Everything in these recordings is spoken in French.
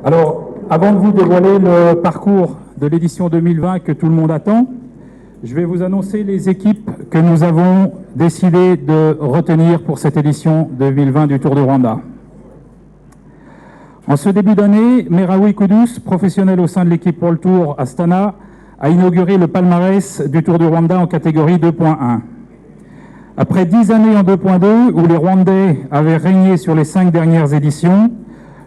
Alors, avant de vous dévoiler le parcours de l'édition 2020 que tout le monde attend, je vais vous annoncer les équipes que nous avons décidé de retenir pour cette édition 2020 du Tour du Rwanda. En ce début d'année, Meraoui Kudus, professionnel au sein de l'équipe World Tour Astana, a inauguré le palmarès du Tour du Rwanda en catégorie 2.1. Après 10 années en 2.2, où les Rwandais avaient régné sur les 5 dernières éditions,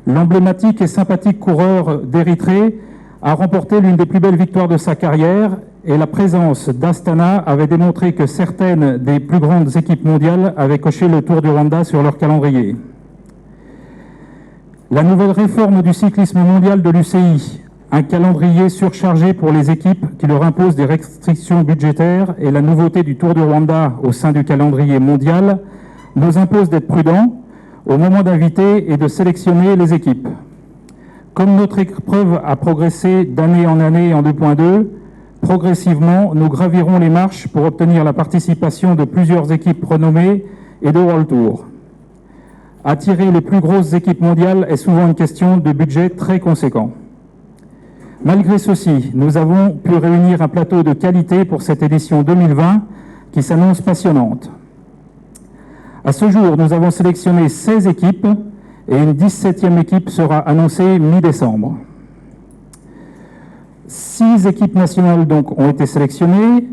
l'emblématique et sympathique coureur d'Érythrée a remporté l'une des plus belles victoires de sa carrière, et la présence d'Astana avait démontré que certaines des plus grandes équipes mondiales avaient coché le Tour du Rwanda sur leur calendrier. La nouvelle réforme du cyclisme mondial de l'UCI, un calendrier surchargé pour les équipes qui leur impose des restrictions budgétaires, et la nouveauté du Tour du Rwanda au sein du calendrier mondial nous imposent d'être prudents au moment d'inviter et de sélectionner les équipes. Comme notre épreuve a progressé d'année en année en 2.2, progressivement, nous gravirons les marches pour obtenir la participation de plusieurs équipes renommées et de World Tour. Attirer les plus grosses équipes mondiales est souvent une question de budget très conséquent. Malgré ceci, nous avons pu réunir un plateau de qualité pour cette édition 2020 qui s'annonce passionnante. À ce jour, nous avons sélectionné 16 équipes et une 17e équipe sera annoncée mi-décembre. 6 équipes nationales donc ont été sélectionnées.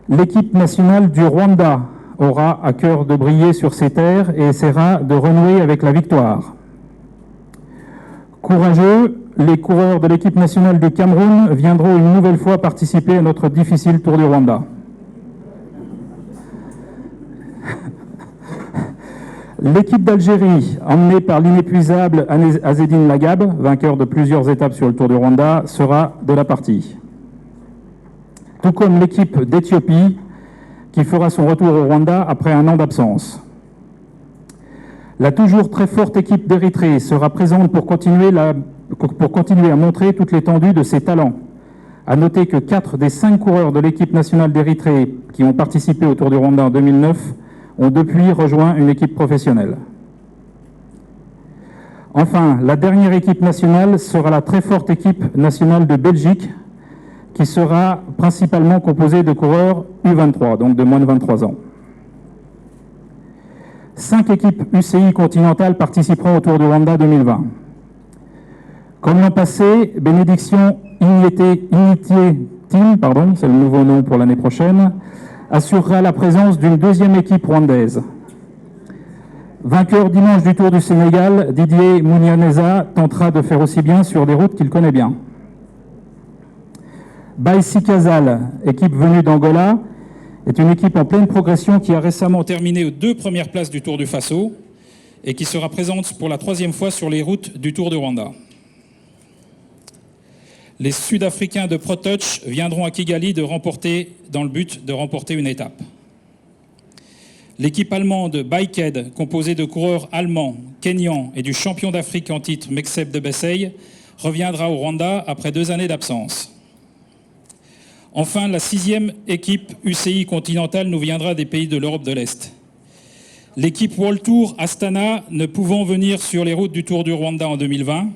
L'équipe nationale du Rwanda aura à cœur de briller sur ses terres et essaiera de renouer avec la victoire. Courageux, les coureurs de l'équipe nationale du Cameroun viendront une nouvelle fois participer à notre difficile Tour du Rwanda. L'équipe d'Algérie, emmenée par l'inépuisable Azzedine Lagab, vainqueur de plusieurs étapes sur le Tour du Rwanda, sera de la partie. Tout comme l'équipe d'Éthiopie, qui fera son retour au Rwanda après un an d'absence. La toujours très forte équipe d'Érythrée sera présente pour continuer à montrer toute l'étendue de ses talents. À noter que 4 des 5 coureurs de l'équipe nationale d'Érythrée qui ont participé au Tour du Rwanda en 2009 ont depuis rejoint une équipe professionnelle. Enfin, la dernière équipe nationale sera la très forte équipe nationale de Belgique, qui sera principalement composée de coureurs U23, donc de moins de 23 ans. 5 équipes UCI continentales participeront au Tour du Rwanda 2020. Comme l'an passé, Bénédiction Ignitié Team, c'est le nouveau nom pour l'année prochaine, assurera la présence d'une 2e équipe rwandaise. Vainqueur dimanche du Tour du Sénégal, Didier Mounianeza tentera de faire aussi bien sur des routes qu'il connaît bien. Baïsi Kazal, équipe venue d'Angola, est une équipe en pleine progression qui a récemment terminé aux 2 premières places du Tour du Faso et qui sera présente pour la 3e fois sur les routes du Tour du Rwanda. Les Sud-Africains de ProTouch viendront à Kigali dans le but de remporter une étape. L'équipe allemande Biked, composée de coureurs allemands, kenyans et du champion d'Afrique en titre Mekseb Debesay, reviendra au Rwanda après 2 années d'absence. Enfin, la 6e équipe UCI continentale nous viendra des pays de l'Europe de l'Est. L'équipe World Tour Astana, ne pouvant venir sur les routes du Tour du Rwanda en 2020,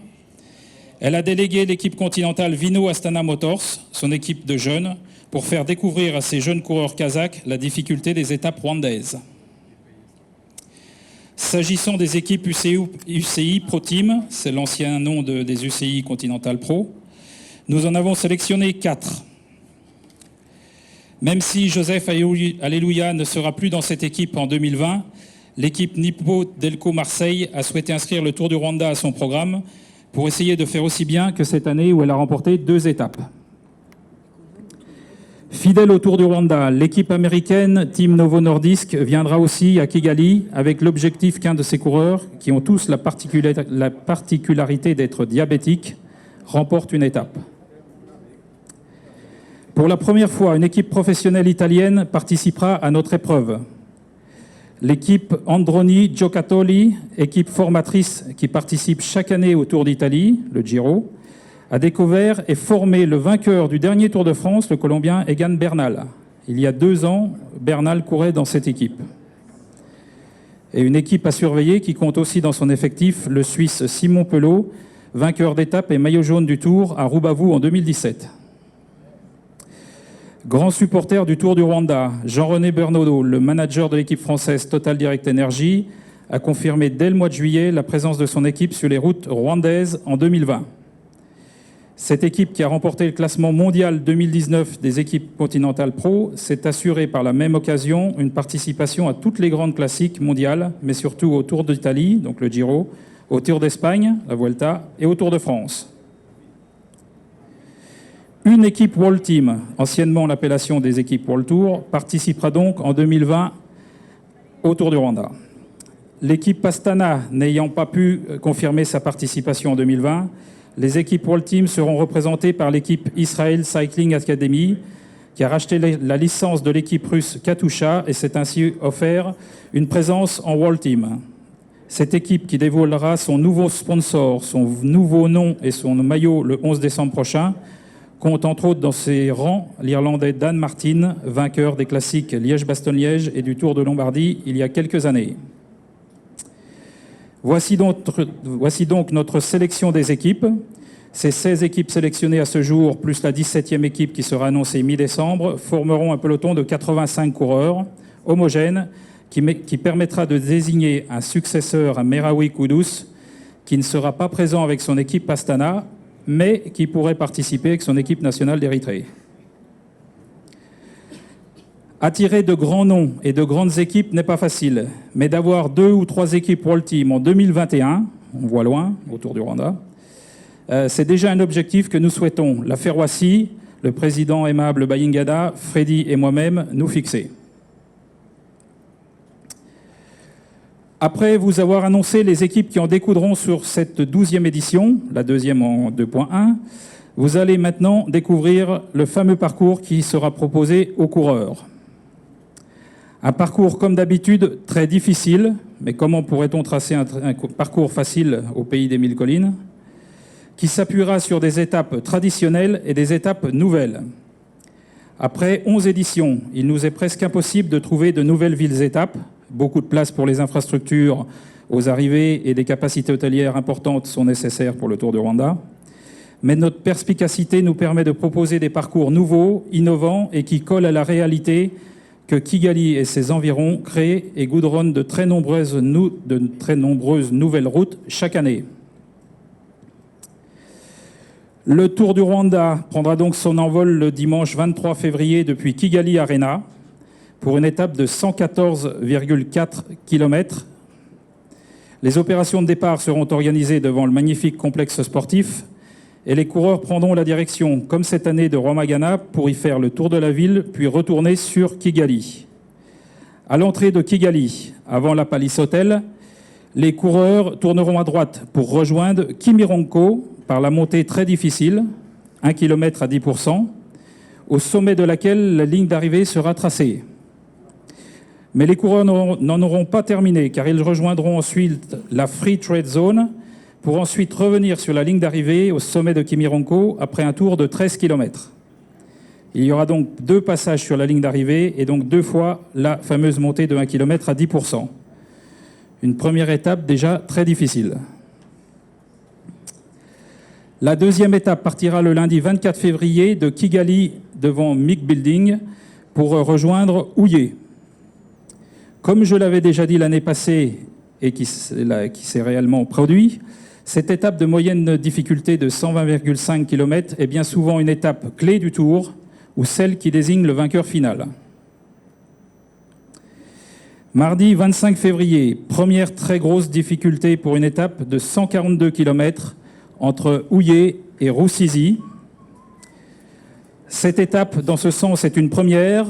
elle a délégué l'équipe continentale Vino Astana Motors, son équipe de jeunes, pour faire découvrir à ces jeunes coureurs kazakhs la difficulté des étapes rwandaises. S'agissant des équipes UCI Pro Team, c'est l'ancien nom des UCI Continental Pro, nous en avons sélectionné 4. Même si Joseph Alléluia ne sera plus dans cette équipe en 2020, l'équipe Nippo Delco Marseille a souhaité inscrire le Tour du Rwanda à son programme pour essayer de faire aussi bien que cette année où elle a remporté 2 étapes. Fidèle au Tour du Rwanda, l'équipe américaine Team Novo Nordisk viendra aussi à Kigali avec l'objectif qu'un de ses coureurs, qui ont tous la particularité d'être diabétiques, remporte une étape. Pour la première fois, une équipe professionnelle italienne participera à notre épreuve. L'équipe Androni Giocattoli, équipe formatrice qui participe chaque année au Tour d'Italie, le Giro, a découvert et formé le vainqueur du dernier Tour de France, le Colombien Egan Bernal. Il y a 2 ans, Bernal courait dans cette équipe. Et une équipe à surveiller qui compte aussi dans son effectif le Suisse Simon Pelot, vainqueur d'étape et maillot jaune du Tour à Rubavu en 2017. Grand supporter du Tour du Rwanda, Jean-René Bernaudot, le manager de l'équipe française Total Direct Energy, a confirmé dès le mois de juillet la présence de son équipe sur les routes rwandaises en 2020. Cette équipe, qui a remporté le classement mondial 2019 des équipes continentales pro, s'est assurée par la même occasion une participation à toutes les grandes classiques mondiales, mais surtout au Tour d'Italie, donc le Giro, au Tour d'Espagne, la Vuelta, et au Tour de France. Une équipe World Team, anciennement l'appellation des équipes World Tour, participera donc en 2020 au Tour du Rwanda. L'équipe Pastana n'ayant pas pu confirmer sa participation en 2020, les équipes World Team seront représentées par l'équipe Israel Cycling Academy, qui a racheté la licence de l'équipe russe Katusha et s'est ainsi offert une présence en World Team. Cette équipe, qui dévoilera son nouveau sponsor, son nouveau nom et son maillot le 11 décembre prochain, compte entre autres dans ses rangs l'Irlandais Dan Martin, vainqueur des classiques Liège-Bastogne-Liège et du Tour de Lombardie il y a quelques années. Voici donc notre sélection des équipes. Ces 16 équipes sélectionnées à ce jour, plus la 17e équipe qui sera annoncée mi-décembre, formeront un peloton de 85 coureurs homogènes qui permettra de désigner un successeur à Meraoui Kudus, qui ne sera pas présent avec son équipe Pastana, mais qui pourrait participer avec son équipe nationale d'Érythrée. Attirer de grands noms et de grandes équipes n'est pas facile, mais d'avoir 2 ou 3 équipes World Team en 2021, on voit loin, autour du Rwanda, c'est déjà un objectif que nous souhaitons, la Ferroissi, le président aimable Bayingada, Freddy et moi-même, nous fixer. Après vous avoir annoncé les équipes qui en découdront sur cette 12e édition, la deuxième en 2.1, vous allez maintenant découvrir le fameux parcours qui sera proposé aux coureurs. Un parcours comme d'habitude très difficile, mais comment pourrait-on tracer un parcours facile au pays des 1000 collines, qui s'appuiera sur des étapes traditionnelles et des étapes nouvelles. Après 11 éditions, il nous est presque impossible de trouver de nouvelles villes-étapes. Beaucoup de place pour les infrastructures aux arrivées et des capacités hôtelières importantes sont nécessaires pour le Tour du Rwanda. Mais notre perspicacité nous permet de proposer des parcours nouveaux, innovants et qui collent à la réalité que Kigali et ses environs créent et goudronnent de très nombreuses nouvelles routes chaque année. Le Tour du Rwanda prendra donc son envol le dimanche 23 février depuis Kigali Arena pour une étape de 114,4 km. Les opérations de départ seront organisées devant le magnifique complexe sportif et les coureurs prendront la direction, comme cette année, de Rwamagana pour y faire le tour de la ville, puis retourner sur Kigali. À l'entrée de Kigali, avant la Palace Hotel, les coureurs tourneront à droite pour rejoindre Kimironko par la montée très difficile, 1 km à 10%, au sommet de laquelle la ligne d'arrivée sera tracée. Mais les coureurs n'en auront pas terminé, car ils rejoindront ensuite la Free Trade Zone pour ensuite revenir sur la ligne d'arrivée au sommet de Kimironko après un tour de 13 km. Il y aura donc 2 passages sur la ligne d'arrivée et donc 2 fois la fameuse montée de 1 km à 10%. Une première étape déjà très difficile. La deuxième étape partira le lundi 24 février de Kigali devant Mick Building pour rejoindre Ouyé. Comme je l'avais déjà dit l'année passée et qui s'est réellement produit, cette étape de moyenne difficulté de 120,5 km est bien souvent une étape clé du Tour ou celle qui désigne le vainqueur final. Mardi 25 février, première très grosse difficulté pour une étape de 142 km entre Ouyé et Rusizi. Cette étape, dans ce sens, est une première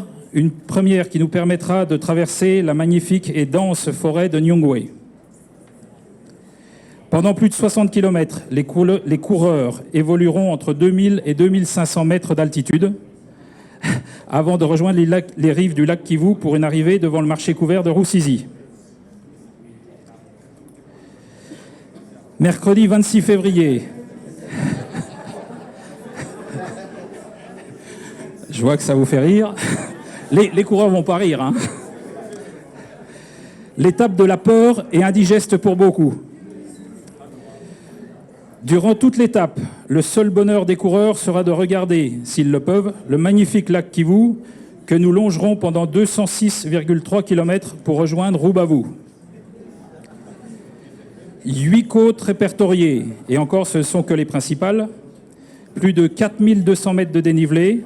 qui nous permettra de traverser la magnifique et dense forêt de Nyungwe. Pendant plus de 60 km, les coureurs évolueront entre 2000 et 2500 mètres d'altitude avant de rejoindre les rives du lac Kivu pour une arrivée devant le marché couvert de Rusizi. Mercredi 26 février. Je vois que ça vous fait rire. Les coureurs vont pas rire, hein. L'étape de la peur est indigeste pour beaucoup. Durant toute l'étape, le seul bonheur des coureurs sera de regarder, s'ils le peuvent, le magnifique lac Kivu que nous longerons pendant 206,3 km pour rejoindre Rubavu. 8 côtes répertoriées, et encore ce ne sont que les principales, plus de 4200 mètres de dénivelé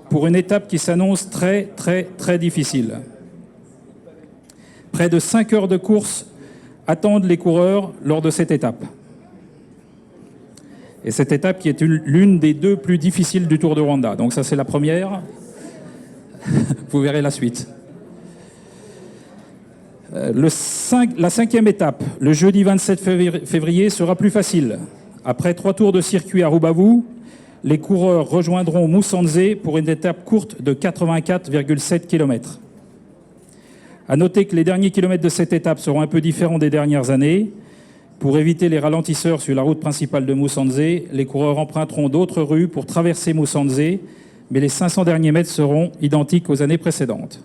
pour une étape qui s'annonce très difficile. Près de 5 heures de course attendent les coureurs lors de cette étape. Et cette étape qui est l'une des 2 plus difficiles du Tour de Rwanda. Donc ça c'est la première, vous verrez la suite. La 5e étape, le jeudi 27 février, sera plus facile. Après 3 tours de circuit à Rubavu, les coureurs rejoindront Musanze pour une étape courte de 84,7 km. À noter que les derniers kilomètres de cette étape seront un peu différents des dernières années. Pour éviter les ralentisseurs sur la route principale de Musanze, les coureurs emprunteront d'autres rues pour traverser Musanze, mais les 500 derniers mètres seront identiques aux années précédentes.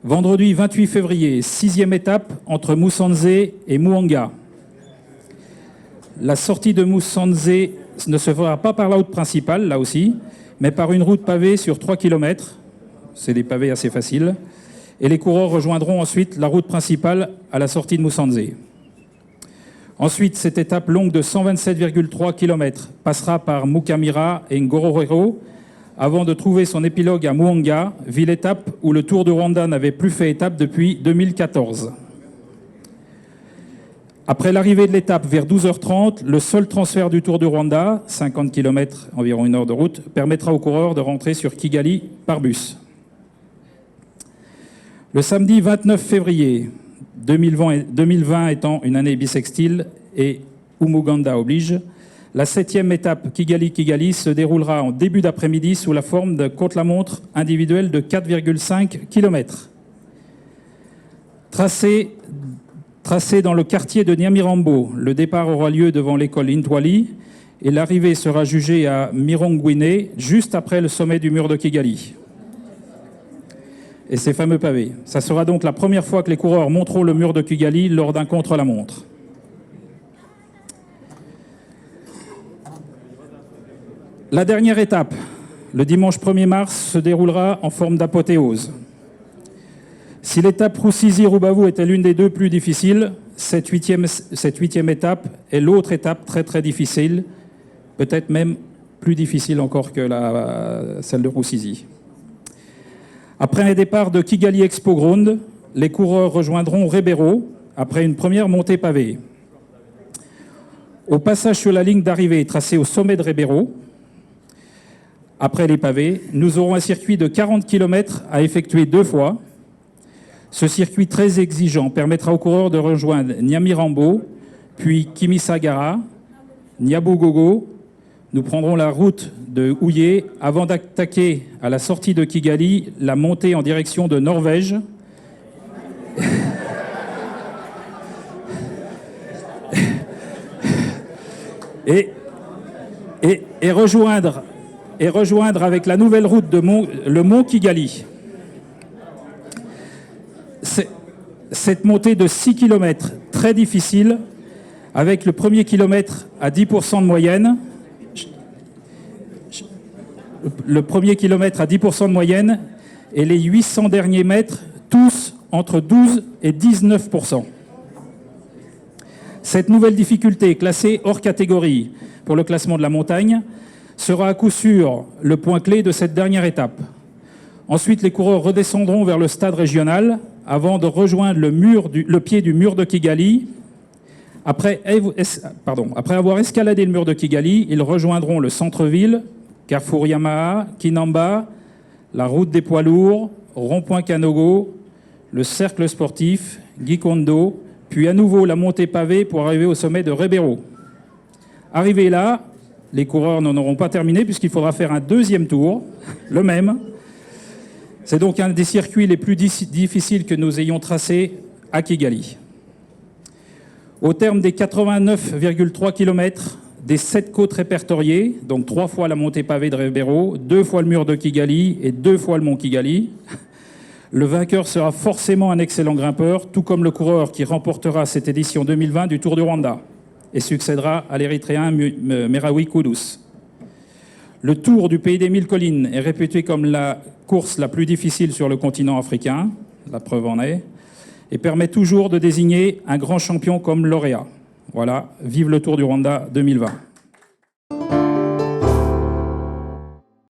Vendredi 28 février, 6e étape entre Musanze et Muhanga. La sortie de Musanze ne se fera pas par la route principale, là aussi, mais par une route pavée sur 3 km. C'est des pavés assez faciles. Et les coureurs rejoindront ensuite la route principale à la sortie de Musanze. Ensuite, cette étape longue de 127,3 km passera par Mukamira et Ngororero avant de trouver son épilogue à Muhanga, ville-étape où le Tour du Rwanda n'avait plus fait étape depuis 2014. Après l'arrivée de l'étape vers 12h30, le seul transfert du Tour du Rwanda, 50 km, environ 1 heure de route, permettra aux coureurs de rentrer sur Kigali par bus. Le samedi 29 février, 2020 étant une année bissextile et Umuganda oblige, la 7e étape Kigali-Kigali se déroulera en début d'après-midi sous la forme de contre-la-montre individuelle de 4,5 km. Tracé dans le quartier de Nyamirambo, le départ aura lieu devant l'école Intwali et l'arrivée sera jugée à Mirongwine, juste après le sommet du mur de Kigali. Et ces fameux pavés. Ça sera donc la première fois que les coureurs monteront le mur de Kigali lors d'un contre-la-montre. La dernière étape, le dimanche 1er mars, se déroulera en forme d'apothéose. Si l'étape Rusizi-Rubavu était l'une des 2 plus difficiles, cette huitième étape est l'autre étape très difficile, peut-être même plus difficile encore que celle de Rusizi. Après un départ de Kigali Expo Ground, les coureurs rejoindront Rebero après une première montée pavée. Au passage sur la ligne d'arrivée tracée au sommet de Rebero, après les pavés, nous aurons un circuit de 40 km à effectuer 2 fois. Ce circuit très exigeant permettra aux coureurs de rejoindre Nyamirambo, puis Kimisagara, Nyabugogo. Nous prendrons la route de Houillé avant d'attaquer à la sortie de Kigali la montée en direction de Norvège. et rejoindre avec la nouvelle route le mont Kigali. Cette montée de 6 km très difficile, avec le premier kilomètre à 10% de moyenne. Le premier kilomètre à 10% de moyenne et les 800 derniers mètres, tous entre 12 et 19%. Cette nouvelle difficulté, classée hors catégorie pour le classement de la montagne, sera à coup sûr le point clé de cette dernière étape. Ensuite, les coureurs redescendront vers le stade régional avant de rejoindre le pied du mur de Kigali. Après avoir escaladé le mur de Kigali, ils rejoindront le centre-ville, Carrefour Yamaha, Kinamba, la route des poids lourds, rond-point Kanogo, le cercle sportif, Gikondo, puis à nouveau la montée pavée pour arriver au sommet de Rebero. Arrivés là, les coureurs n'en auront pas terminé puisqu'il faudra faire un 2e tour, le même. C'est donc un des circuits les plus difficiles que nous ayons tracés à Kigali. Au terme des 89,3 km, des 7 côtes répertoriées, donc 3 fois la montée pavée de Rebero, 2 fois le mur de Kigali et 2 fois le mont Kigali, le vainqueur sera forcément un excellent grimpeur, tout comme le coureur qui remportera cette édition 2020 du Tour du Rwanda. et succédera à l'Érythréen Meraoui Kudus. Le Tour du Pays des Mille Collines est réputé comme la course la plus difficile sur le continent africain, la preuve en est, et permet toujours de désigner un grand champion comme lauréat. Voilà, vive le Tour du Rwanda 2020.